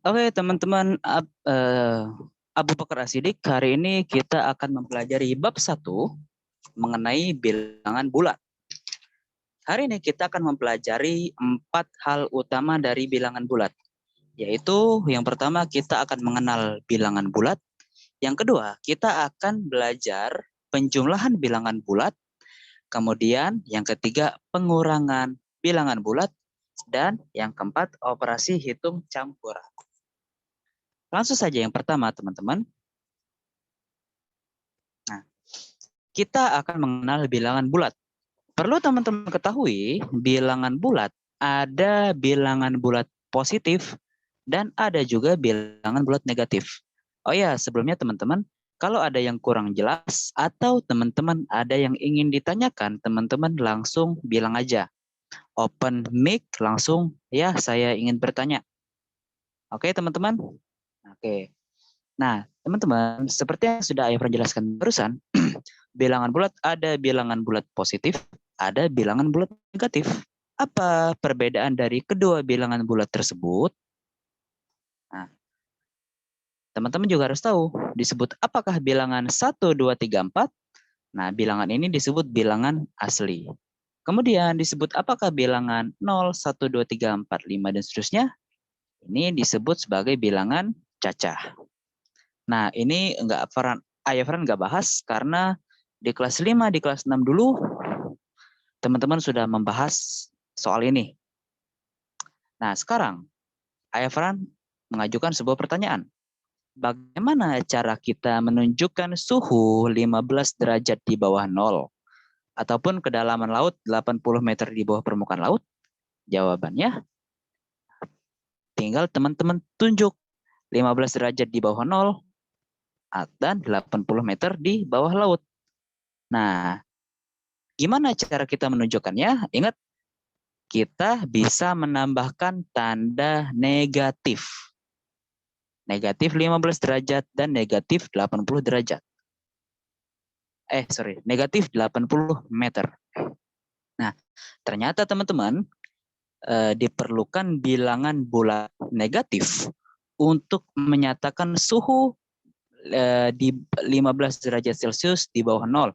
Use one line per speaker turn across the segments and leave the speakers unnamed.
Oke, teman-teman, Abu Bakar Asidik, hari ini kita akan mempelajari bab 1 mengenai bilangan bulat. Hari ini kita akan mempelajari 4 hal utama dari bilangan bulat, yaitu yang pertama kita akan mengenal bilangan bulat, yang kedua kita akan belajar penjumlahan bilangan bulat, kemudian yang ketiga pengurangan bilangan bulat, dan yang keempat operasi hitung campuran. Langsung saja yang pertama, teman-teman. Nah, kita akan mengenal bilangan bulat. Perlu teman-teman ketahui, bilangan bulat ada bilangan bulat positif dan ada juga bilangan bulat negatif. Oh ya, sebelumnya teman-teman, kalau ada yang kurang jelas atau teman-teman ada yang ingin ditanyakan, teman-teman langsung bilang aja. Open mic langsung, ya saya ingin bertanya. Oke teman-teman? Oke. Nah, teman-teman, seperti yang sudah Ayah jelaskan barusan, bilangan bulat ada bilangan bulat positif, ada bilangan bulat negatif. Apa perbedaan dari kedua bilangan bulat tersebut? Nah, teman-teman juga harus tahu, disebut apakah bilangan 1, 2, 3, 4? Nah, bilangan ini disebut bilangan asli. Kemudian disebut apakah bilangan 0, 1, 2, 3, 4, 5, dan seterusnya? Ini disebut sebagai bilangan cacah. Nah, ini Ayah Fran nggak bahas karena di kelas 5, di kelas 6 dulu teman-teman sudah membahas soal ini. Nah, sekarang Ayah Fran mengajukan sebuah pertanyaan. Bagaimana cara kita menunjukkan suhu 15 derajat di bawah nol ataupun kedalaman laut 80 meter di bawah permukaan laut? Jawabannya tinggal teman-teman tunjuk 15 derajat di bawah nol dan 80 meter di bawah laut. Nah, gimana cara kita menunjukkannya? Ingat, kita bisa menambahkan tanda negatif. Negatif 15 derajat dan negatif 80 derajat. Negatif 80 meter. Nah, ternyata teman-teman diperlukan bilangan bulat negatif untuk menyatakan suhu di 15 derajat Celcius di bawah nol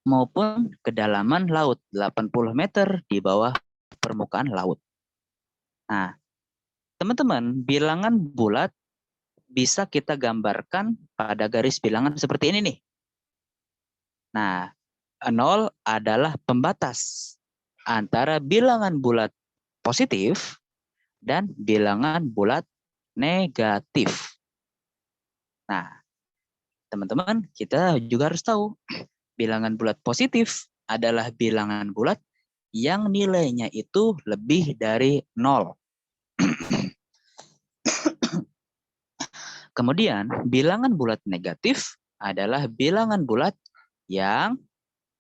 maupun kedalaman laut 80 meter di bawah permukaan laut. Nah, teman-teman, bilangan bulat bisa kita gambarkan pada garis bilangan seperti ini nih. Nah, 0 adalah pembatas antara bilangan bulat positif dan bilangan bulat negatif. Nah, teman-teman, kita juga harus tahu bilangan bulat positif adalah bilangan bulat yang nilainya itu lebih dari 0. Kemudian, bilangan bulat negatif adalah bilangan bulat yang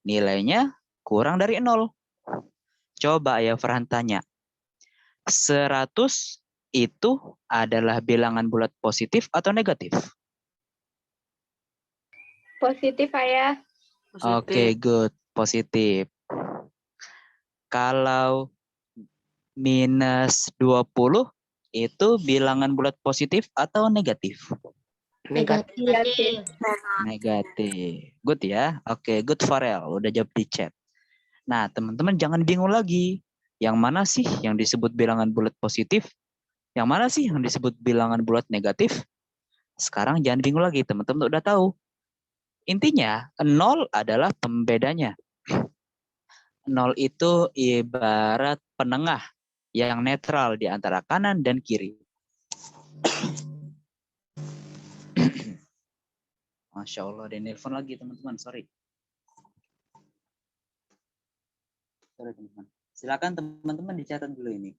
nilainya kurang dari 0. Coba Ayah Farhan tanya, 100 itu adalah bilangan bulat positif atau negatif?
Positif, Ayah.
Oke, good. Positif. Kalau minus 20 itu bilangan bulat positif atau negatif?
Negatif.
Negatif. Good ya. Oke, good Farel. Udah jawab di chat. Nah, teman-teman jangan bingung lagi. Yang mana sih yang disebut bilangan bulat positif? Yang mana sih yang disebut bilangan bulat negatif? Sekarang jangan bingung lagi, teman-teman udah tahu. Intinya, 0 adalah pembedanya. 0 itu ibarat penengah yang netral di antara kanan dan kiri. Masya Allah, ada nelpon lagi teman-teman, sorry. Sorry teman-teman. Silakan teman-teman dicatat dulu ini.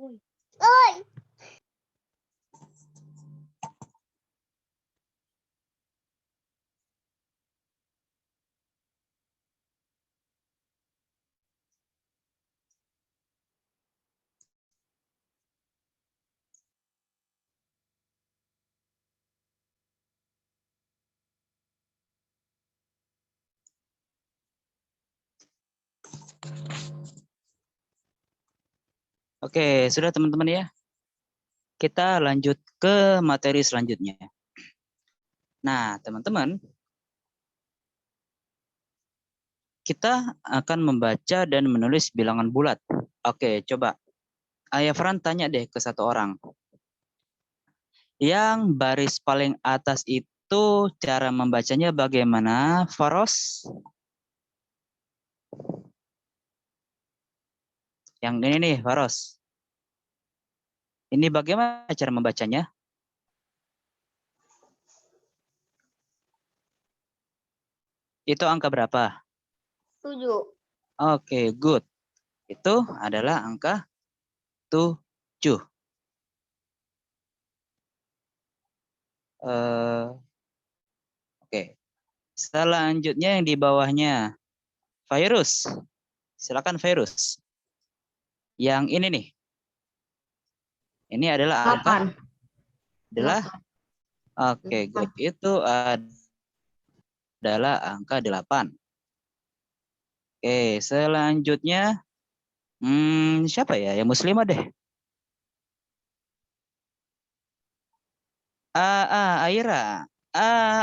Oi.
Oke, sudah teman-teman ya. Kita lanjut ke materi selanjutnya. Nah, teman-teman, kita akan membaca dan menulis bilangan bulat. Oke, coba. Ayah Fran tanya deh ke satu orang. Yang baris paling atas itu cara membacanya bagaimana, Faros? Yang ini nih, Faros. Ini bagaimana cara membacanya? Itu angka berapa?
7.
Oke, good. Itu adalah angka 7. Oke. Selanjutnya yang di bawahnya. Virus. Silakan Virus. Yang ini nih. Ini adalah angka
8.
adalah oke, good. Itu adalah angka 8. Oke, selanjutnya siapa ya? Yang muslimah deh. Aira.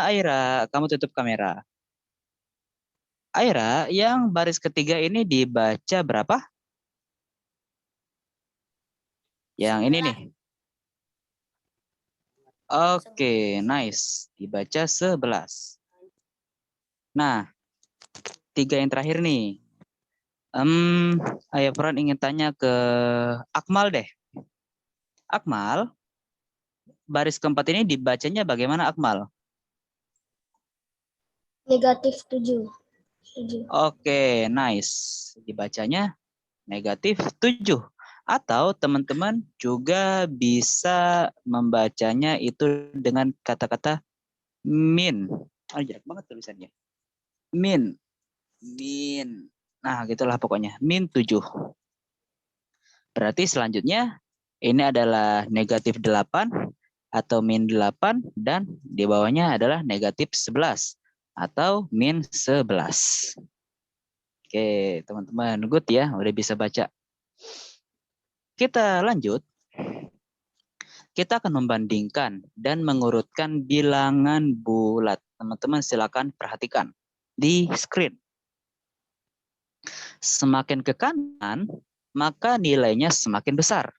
Aira, kamu tutup kamera. Aira, yang baris ketiga ini dibaca berapa? Yang ini nih. Oke, nice. Dibaca 11. Nah, 3 yang terakhir nih. Ayah Fran ingin tanya ke Akmal deh. Akmal, baris keempat ini dibacanya bagaimana Akmal?
Negatif 7.
Oke, nice. Dibacanya negatif 7. Atau teman-teman juga bisa membacanya itu dengan kata-kata min. Jelek banget tulisannya. Min. Nah, gitulah pokoknya. Min 7. Berarti selanjutnya ini adalah negatif 8 atau min 8 dan di bawahnya adalah negatif 11 atau min 11. Oke, teman-teman, good ya, udah bisa baca. Kita lanjut. Kita akan membandingkan dan mengurutkan bilangan bulat. Teman-teman silakan perhatikan di screen. Semakin ke kanan, maka nilainya semakin besar.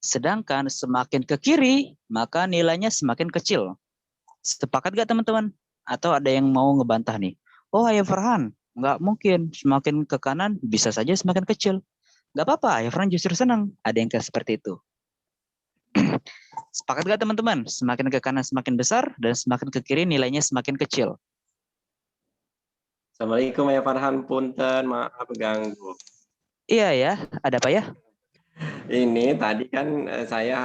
Sedangkan semakin ke kiri, maka nilainya semakin kecil. Sepakat gak teman-teman? Atau ada yang mau ngebantah nih? Oh, Ayah Farhan, nggak mungkin. Semakin ke kanan bisa saja semakin kecil. Nggak apa-apa, Ayah Farhan justru senang. Ada yang kayak seperti itu. Sepakat gak teman-teman? Semakin ke kanan semakin besar, dan semakin ke kiri nilainya semakin kecil.
Assalamualaikum ya Farhan, punten, maaf ganggu.
Iya ya, ada apa ya?
Ini tadi kan saya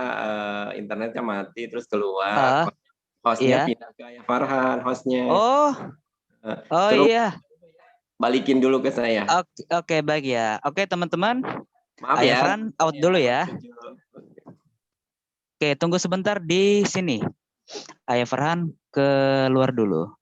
internetnya mati terus keluar, hostnya
Iya.
pindah ke ya Farhan, hostnya.
Oh
Suruh
iya.
balikin dulu ke saya.
Oke, baik ya. Oke teman-teman,
Maaf
Ayah
ya.
Fran out dulu ya. Oke, tunggu sebentar di sini. Ayah Farhan keluar dulu.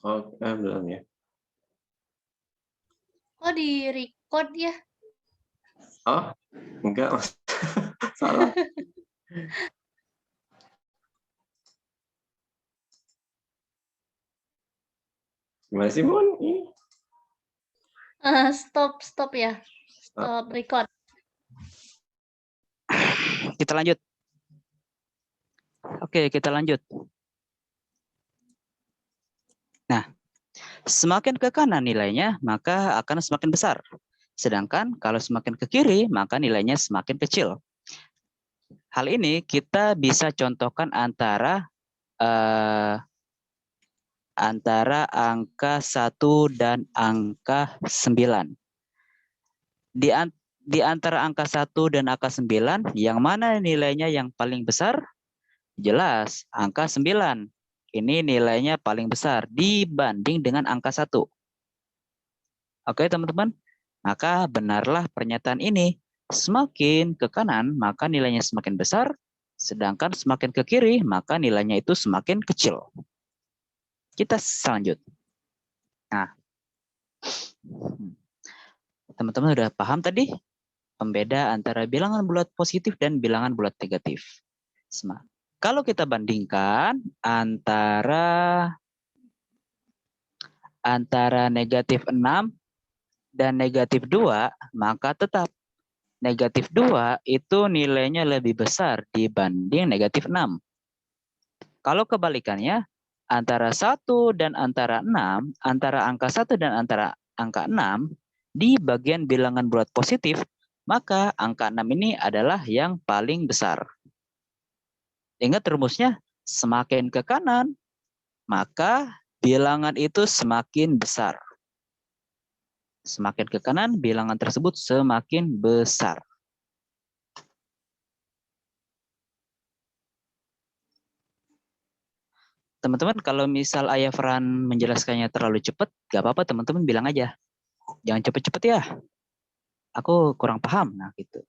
Oh, belum ya.
Kok di record ya?
Oh, enggak. Salah. Gimana sih, Bun?
Stop ya. Stop record.
Kita lanjut. Oke, kita lanjut. Nah, semakin ke kanan nilainya, maka akan semakin besar. Sedangkan kalau semakin ke kiri, maka nilainya semakin kecil. Hal ini kita bisa contohkan antara angka 1 dan angka 9. Di antara angka 1 dan angka 9, yang mana nilainya yang paling besar? Jelas, angka 9. Ini nilainya paling besar dibanding dengan angka 1. Oke, teman-teman. Maka benarlah pernyataan ini. Semakin ke kanan, maka nilainya semakin besar. Sedangkan semakin ke kiri, maka nilainya itu semakin kecil. Kita lanjut. Nah, teman-teman sudah paham tadi pembeda antara bilangan bulat positif dan bilangan bulat negatif. Kalau kita bandingkan antara negatif 6 dan negatif 2, maka tetap negatif 2 itu nilainya lebih besar dibanding negatif 6. Kalau kebalikannya, antara 1 dan antara 6, antara angka 1 dan antara angka 6, di bagian bilangan bulat positif, maka angka 6 ini adalah yang paling besar. Ingat rumusnya, semakin ke kanan, maka bilangan itu semakin besar. Semakin ke kanan, bilangan tersebut semakin besar. Teman-teman, kalau misal Ayah Fran menjelaskannya terlalu cepat, gak apa-apa teman-teman bilang aja. Jangan cepet-cepet ya. Aku kurang paham. Nah, gitu.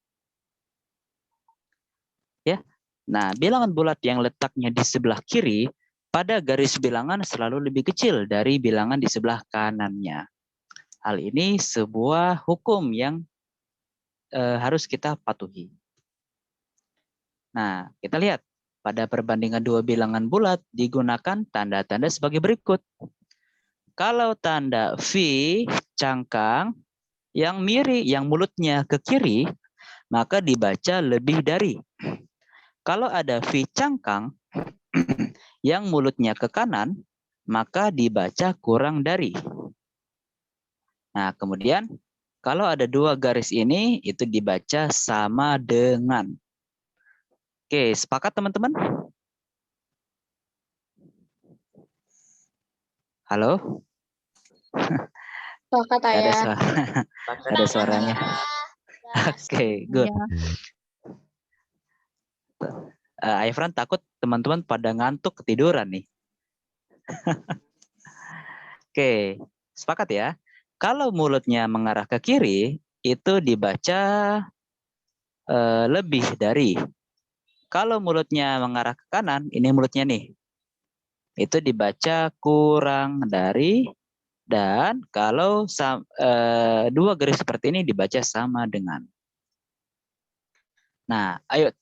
Ya. Nah, bilangan bulat yang letaknya di sebelah kiri pada garis bilangan selalu lebih kecil dari bilangan di sebelah kanannya. Hal ini sebuah hukum yang harus kita patuhi. Nah, kita lihat pada perbandingan dua bilangan bulat digunakan tanda-tanda sebagai berikut. Kalau tanda V cangkang yang miring, yang mulutnya ke kiri, maka dibaca lebih dari. Kalau ada V cangkang yang mulutnya ke kanan, maka dibaca kurang dari. Nah, kemudian kalau ada dua garis ini, itu dibaca sama dengan. Oke, sepakat teman-teman? Halo?
Sepakat
Gak ada
Ayah.
suara. Gak ada suaranya. Oke, good. Ayah Fran takut teman-teman pada ngantuk ketiduran nih. Oke, sepakat ya. Kalau mulutnya mengarah ke kiri, itu dibaca lebih dari. Kalau mulutnya mengarah ke kanan, ini mulutnya nih. Itu dibaca kurang dari. Dan kalau dua garis seperti ini dibaca sama dengan. Nah, ayo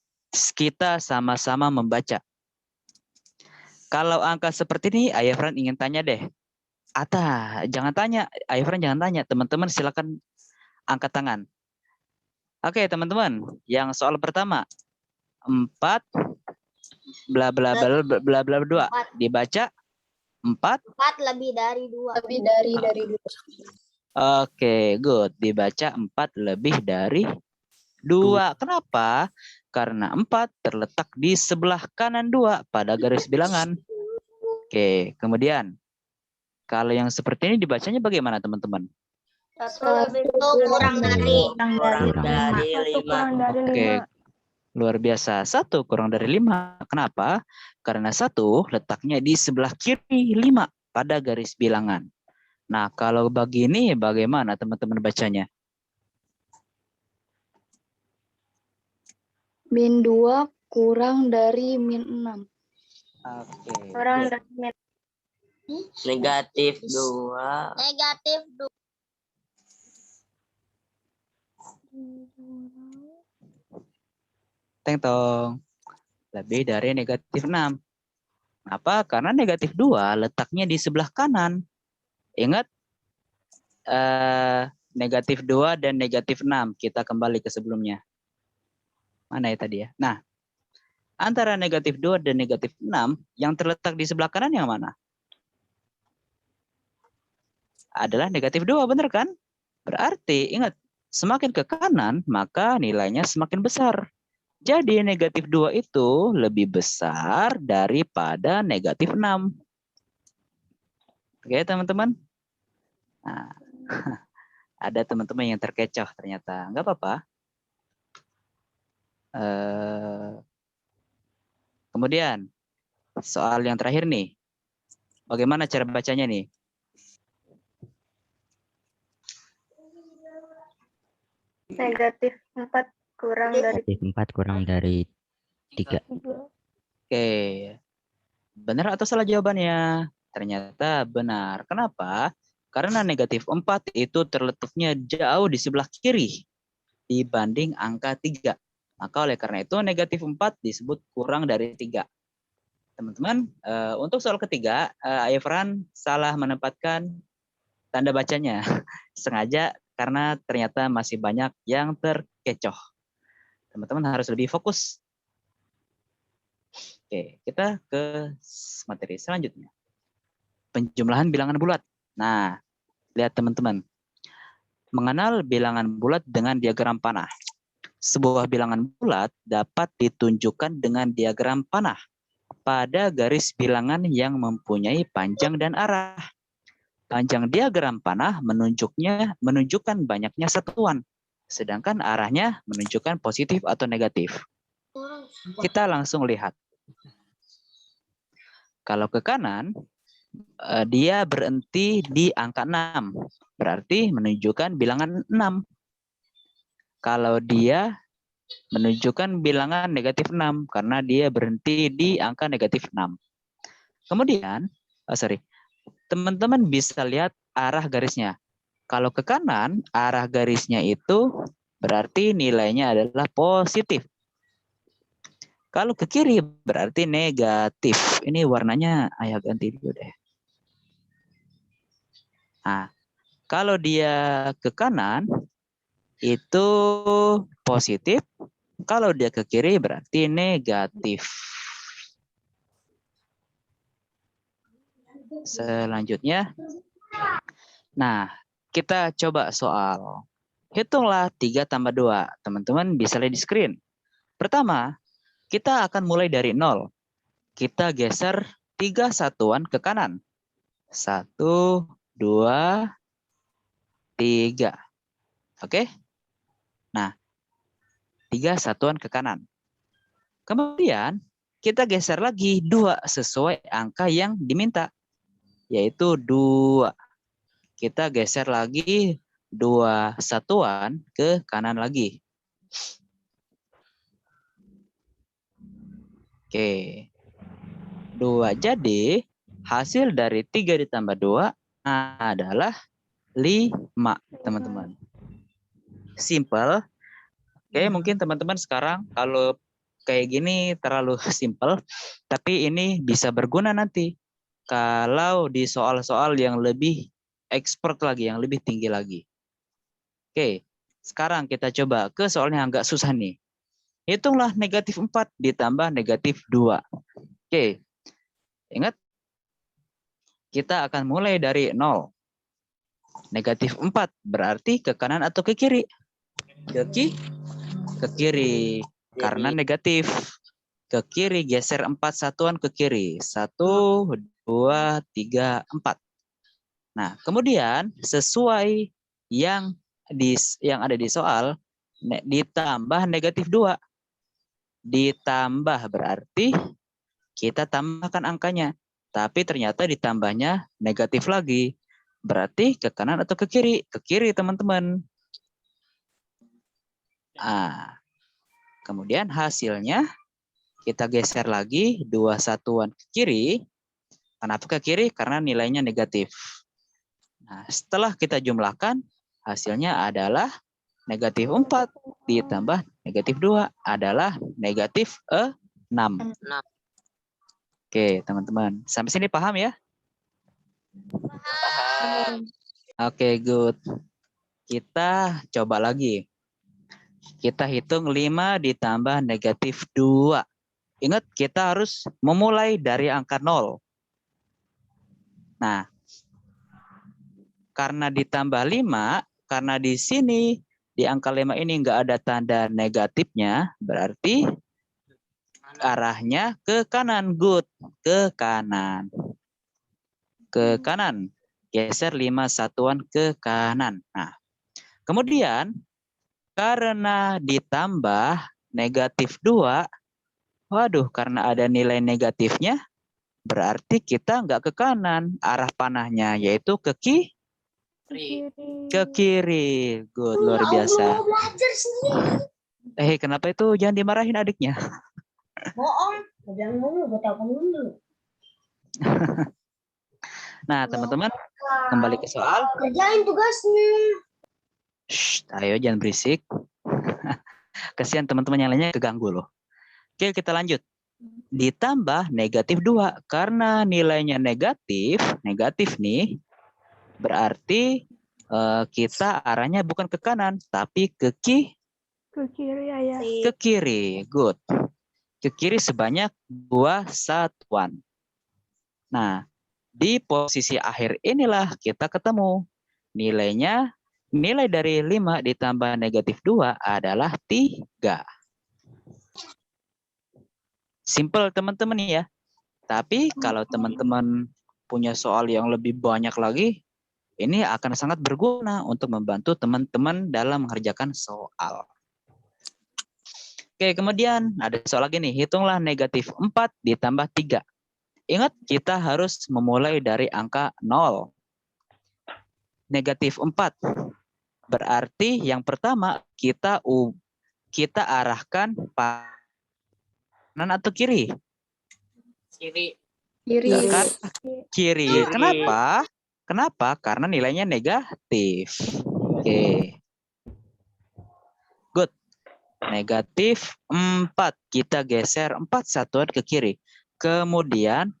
kita sama-sama membaca. Kalau angka seperti ini, Ayah Fran ingin tanya deh. Jangan tanya. Ayah Fran jangan tanya. Teman-teman silakan angkat tangan. Oke, teman-teman. Yang soal pertama. 4 bla bla bla bla bla 2. Dibaca 4
lebih dari 2.
Lebih dari 2.
Oke, good. Dibaca 4 lebih dari 2. Kenapa? Karena 4 terletak di sebelah kanan 2 pada garis bilangan. Oke, kemudian kalau yang seperti ini dibacanya bagaimana teman-teman?
1 kurang dari
5.
Oke, luar biasa. 1 kurang dari 5. Kenapa? Karena 1 letaknya di sebelah kiri 5 pada garis bilangan. Nah, kalau begini bagaimana teman-teman bacanya?
Min 2 kurang dari min 6.
Oke.
kurang dari
Negatif 2.
negatif 2.
Teng tong. Lebih dari negatif 6. Kenapa? Karena negatif 2 letaknya di sebelah kanan. Ingat negatif 2 dan negatif 6. Kita kembali ke sebelumnya. Mana ya tadi ya? Nah, antara negatif 2 dan negatif 6, yang terletak di sebelah kanan yang mana? Adalah negatif 2, benar kan? Berarti, ingat, semakin ke kanan, maka nilainya semakin besar. Jadi negatif 2 itu lebih besar daripada negatif 6. Oke, teman-teman? Nah, ada teman-teman yang terkecoh ternyata. Enggak apa-apa. Kemudian, soal yang terakhir nih. Bagaimana cara bacanya nih?
Negatif 4 kurang dari
Negatif 4 kurang dari 3.
3.
Oke. Benar atau salah jawabannya? Ternyata benar. Kenapa? Karena negatif 4 itu terletaknya jauh di sebelah kiri dibanding angka 3. Maka oleh karena itu negatif 4 disebut kurang dari 3. Teman-teman, untuk soal ketiga, Efran salah menempatkan tanda bacanya. Sengaja karena ternyata masih banyak yang terkecoh. Teman-teman harus lebih fokus. Oke, kita ke materi selanjutnya. Penjumlahan bilangan bulat. Nah, lihat teman-teman. Mengenal bilangan bulat dengan diagram panah. Sebuah bilangan bulat dapat ditunjukkan dengan diagram panah pada garis bilangan yang mempunyai panjang dan arah. Panjang diagram panah menunjukkan banyaknya satuan, sedangkan arahnya menunjukkan positif atau negatif. Kita langsung lihat. Kalau ke kanan, dia berhenti di angka 6, berarti menunjukkan bilangan 6. Kalau dia menunjukkan bilangan negatif 6, karena dia berhenti di angka negatif 6. Kemudian, teman-teman bisa lihat arah garisnya. Kalau ke kanan, arah garisnya itu berarti nilainya adalah positif. Kalau ke kiri berarti negatif. Ini warnanya ayah ganti dulu deh. Nah, kalau dia ke kanan itu positif. Kalau dia ke kiri berarti negatif. Selanjutnya, nah kita coba soal. Hitunglah 3 tambah 2. Teman-teman bisa lihat di screen. Pertama, kita akan mulai dari 0. Kita geser 3 satuan ke kanan. 1, 2, 3. Oke? Nah, 3 satuan ke kanan. Kemudian, kita geser lagi 2 sesuai angka yang diminta, yaitu 2. Kita geser lagi 2 satuan ke kanan lagi. Oke. 2. Jadi, hasil dari 3 ditambah 2 adalah 5, teman-teman. Simple. Oke, mungkin teman-teman sekarang kalau kayak gini terlalu simple, tapi ini bisa berguna nanti kalau di soal-soal yang lebih expert lagi, yang lebih tinggi lagi. Oke, sekarang kita coba ke soalnya agak susah nih. Hitunglah negatif 4 ditambah negatif 2. Oke, ingat, kita akan mulai dari 0. Negatif 4 berarti ke kanan atau ke kiri? Ke kiri, karena negatif. Ke kiri geser 4 satuan ke kiri. 1, 2, 3, 4. Nah, kemudian sesuai yang ada di soal, ditambah negatif 2. Ditambah berarti kita tambahkan angkanya. Tapi ternyata ditambahnya negatif lagi. Berarti ke kanan atau ke kiri? Ke kiri, teman-teman. Kemudian hasilnya kita geser lagi 2 satuan ke kiri. Kenapa ke kiri? Karena nilainya negatif. Nah, setelah kita jumlahkan, hasilnya adalah negatif 4 ditambah negatif 2 adalah negatif 6. Oke, teman-teman. Sampai sini paham ya? Oke, good. Kita coba lagi. Kita hitung 5 ditambah negatif 2. Ingat, kita harus memulai dari angka 0. Nah, karena ditambah 5, karena di sini, di angka 5 ini nggak ada tanda negatifnya, berarti arahnya ke kanan. Good. Ke kanan. Ke kanan. Geser 5 satuan ke kanan. Nah, kemudian karena ditambah negatif 2, waduh, karena ada nilai negatifnya, berarti kita nggak ke kanan arah panahnya, yaitu ke Ke kiri. Good, luar biasa. Kenapa itu jangan dimarahin adiknya?
Bohong. Jangan ngomong, gue telepon dulu.
Nah, teman-teman, kembali ke soal.
Kerjain tugasnya.
Shh, ayo jangan berisik. Kasihan teman-teman yang lainnya keganggu loh. Oke, kita lanjut. Ditambah negatif 2. Karena nilainya negatif nih, berarti kita arahnya bukan ke kanan, tapi ke
kiri ayah.
ke kiri. Good. Ke kiri sebanyak 2 satuan. Nah, di posisi akhir inilah kita ketemu. Nilai dari 5 ditambah negatif 2 adalah 3. Simple teman-teman ya. Tapi kalau teman-teman punya soal yang lebih banyak lagi, ini akan sangat berguna untuk membantu teman-teman dalam mengerjakan soal. Oke, kemudian ada soal lagi nih. Hitunglah negatif 4 ditambah 3. Ingat, kita harus memulai dari angka 0. Negatif 4. Berarti yang pertama kita arahkan kanan atau kiri?
Kiri.
Kiri. Kenapa? Karena nilainya negatif. Oke. Good. Negatif 4. Kita geser 4 satuan ke kiri. Kemudian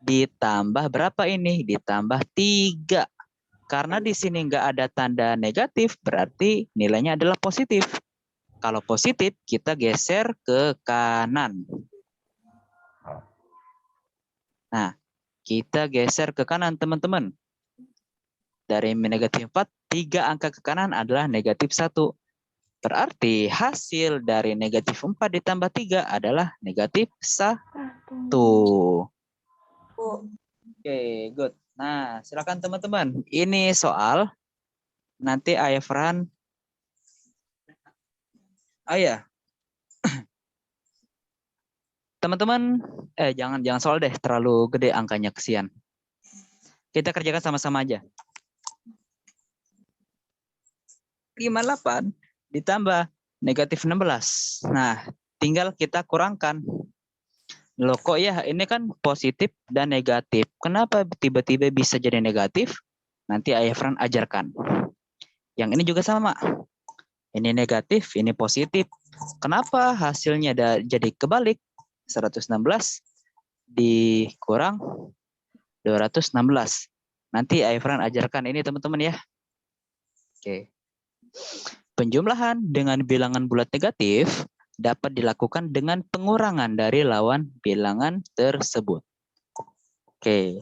ditambah berapa ini? Ditambah 3. Karena di sini nggak ada tanda negatif, berarti nilainya adalah positif. Kalau positif, kita geser ke kanan. Nah, kita geser ke kanan, teman-teman. Dari negatif 4, 3 angka ke kanan adalah negatif 1. Berarti hasil dari negatif 4 ditambah 3 adalah negatif 1. Oke, good. Nah, silakan teman-teman. Ini soal. Nanti Ayah Farhan. Ayah. Teman-teman, jangan soal deh, terlalu gede angkanya, kesian. Kita kerjakan sama-sama aja. 58 ditambah negatif 16. Nah, tinggal kita kurangkan. Loh kok ya, ini kan positif dan negatif. Kenapa tiba-tiba bisa jadi negatif? Nanti Ayah Fran ajarkan. Yang ini juga sama. Ini negatif, ini positif. Kenapa hasilnya jadi kebalik? 116 dikurang 216. Nanti Ayah Fran ajarkan ini teman-teman ya. Oke. Penjumlahan dengan bilangan bulat negatif dapat dilakukan dengan pengurangan dari lawan bilangan tersebut. Oke.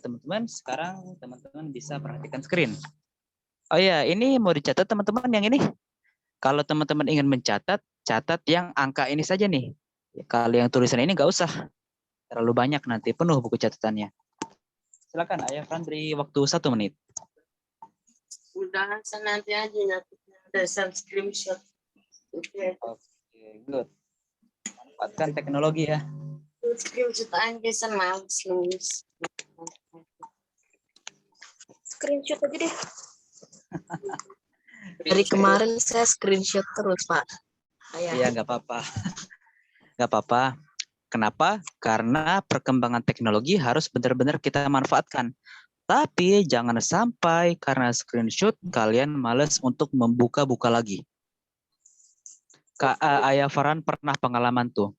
Teman-teman, sekarang teman-teman bisa perhatikan screen. Oh ya, ini mau dicatat teman-teman yang ini. Kalau teman-teman ingin mencatat, catat yang angka ini saja nih. Kalau yang tulisan ini nggak usah. Terlalu banyak nanti, penuh buku catatannya. Silakan Ayah Fran beri waktu 1 menit.
Udah nanti aja ada screenshot. Oke.
Oke, good. Manfaatkan teknologi ya.
Screenshot aja sama
Screenshot aja deh.
Dari kemarin saya screenshot terus, Pak.
Iya, nggak apa-apa. Nggak apa-apa. Kenapa? Karena perkembangan teknologi harus benar-benar kita manfaatkan. Tapi jangan sampai karena screenshot kalian malas untuk membuka-buka lagi. Ayah Farhan pernah pengalaman tuh.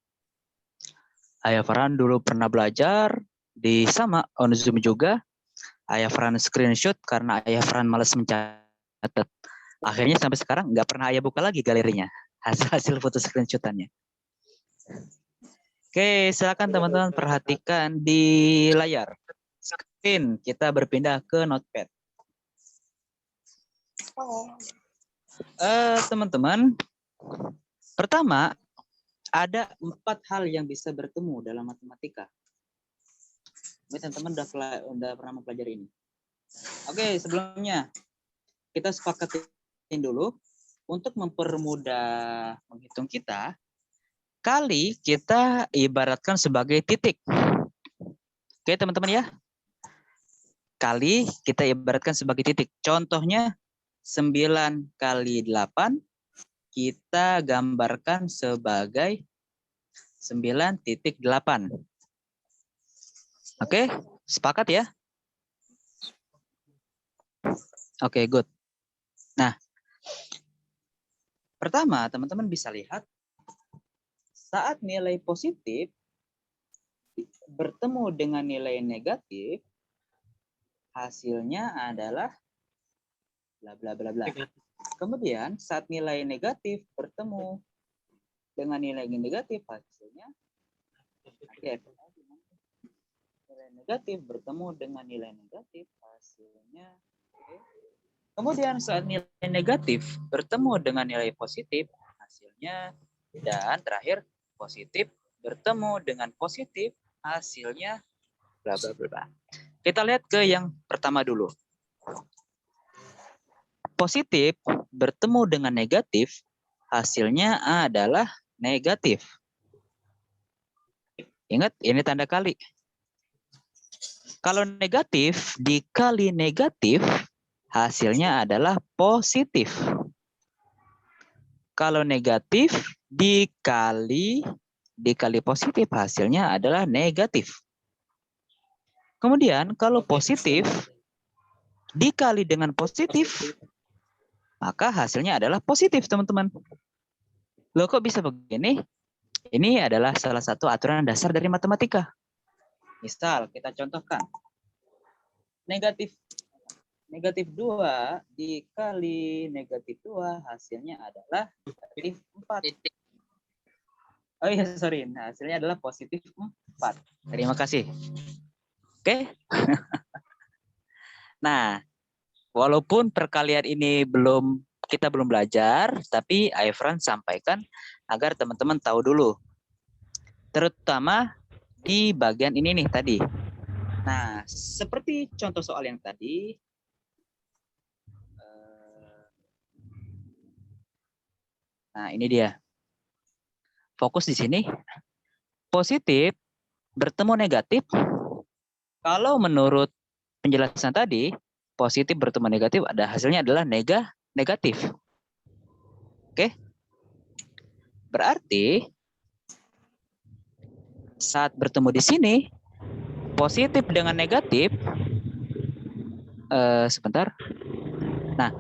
Ayah Farhan dulu pernah belajar di sama on Zoom juga. Ayah Farhan screenshot karena Ayah Farhan malas mencatat. Akhirnya sampai sekarang nggak pernah Ayah buka lagi galerinya. Hasil foto screenshotannya. Oke, silakan teman-teman perhatikan di layar. Screen, kita berpindah ke notepad. Teman-teman, pertama, ada 4 hal yang bisa bertemu dalam matematika. Ini teman-teman udah pernah mempelajari ini. Oke, sebelumnya kita sepakatin dulu untuk mempermudah menghitung kita, kali kita ibaratkan sebagai titik. Oke, teman-teman ya. kali kita ibaratkan sebagai titik. Contohnya 9 kali 8 kita gambarkan sebagai 9,8. Oke, sepakat ya? Oke, good. Nah, pertama teman-teman bisa lihat saat nilai positif bertemu dengan nilai negatif, hasilnya adalah bla bla bla bla. Kemudian saat nilai negatif bertemu dengan nilai negatif, hasilnya nilai negatif bertemu dengan nilai negatif, hasilnya kemudian saat nilai negatif bertemu dengan nilai positif, hasilnya, dan terakhir positif bertemu dengan positif, hasilnya bla bla bla. Kita lihat ke yang pertama dulu. Positif bertemu dengan negatif, hasilnya adalah negatif. Ingat, ini tanda kali. Kalau negatif dikali negatif, hasilnya adalah positif. Kalau negatif dikali positif, hasilnya adalah negatif. Kemudian kalau positif dikali dengan positif, maka hasilnya adalah positif, teman-teman. Loh, kok bisa begini? Ini adalah salah satu aturan dasar dari matematika. Misal, kita contohkan. Negatif 2 dikali negatif 2, hasilnya adalah negatif 4. Oh iya, sorry. Nah, hasilnya adalah positif 4. Terima kasih. Oke. Nah, walaupun perkalian ini kita belum belajar, tapi Aifran sampaikan agar teman-teman tahu dulu. Terutama di bagian ini nih tadi. Nah, seperti contoh soal yang tadi, nah ini dia. Fokus di sini. Positif bertemu negatif. Kalau menurut penjelasan tadi, positif bertemu negatif, ada hasilnya adalah negatif. Oke? Berarti saat bertemu di sini, positif dengan negatif, sebentar. Nah,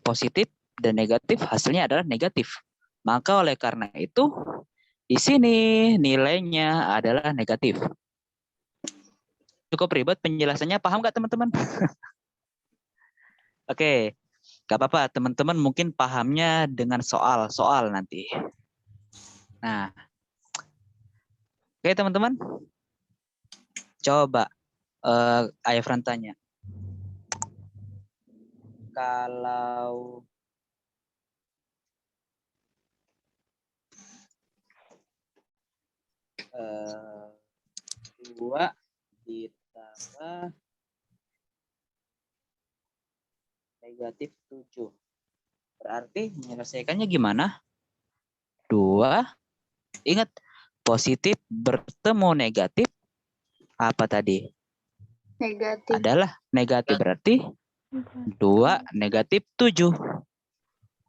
positif dan negatif hasilnya adalah negatif. Maka oleh karena itu, di sini nilainya adalah negatif. Cukup ribet penjelasannya, paham nggak teman-teman? Oke, nggak apa-apa, teman-teman mungkin pahamnya dengan soal nanti. Nah, oke teman-teman, coba Aifran tanya. Kalau dua ditambah negatif 7. Berarti menyelesaikannya gimana? 2. Ingat, positif bertemu negatif. Apa tadi?
Negatif.
Adalah negatif, berarti 2 negatif 7.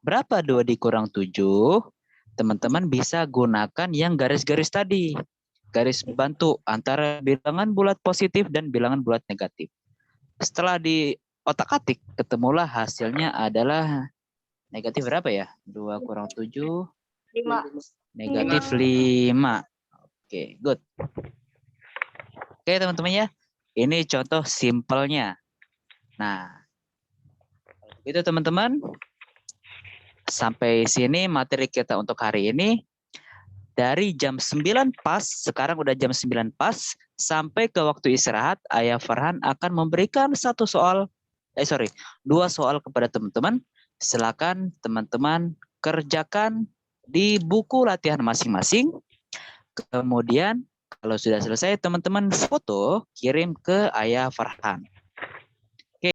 Berapa 2 dikurang 7? Teman-teman bisa gunakan yang garis-garis tadi. Garis bantu antara bilangan bulat positif dan bilangan bulat negatif. Setelah di otak-atik, ketemulah hasilnya adalah negatif berapa ya? 2 kurang 7.
5.
Negatif 5. Oke, good. Oke, teman-teman ya. Ini contoh simpelnya. Nah, itu teman-teman. Sampai sini materi kita untuk hari ini. Dari jam 9 pas, sekarang udah jam 9 pas, sampai ke waktu istirahat, Ayah Farhan akan memberikan 2 soal kepada teman-teman. Silakan teman-teman kerjakan di buku latihan masing-masing. Kemudian kalau sudah selesai, teman-teman foto, kirim ke Ayah Farhan.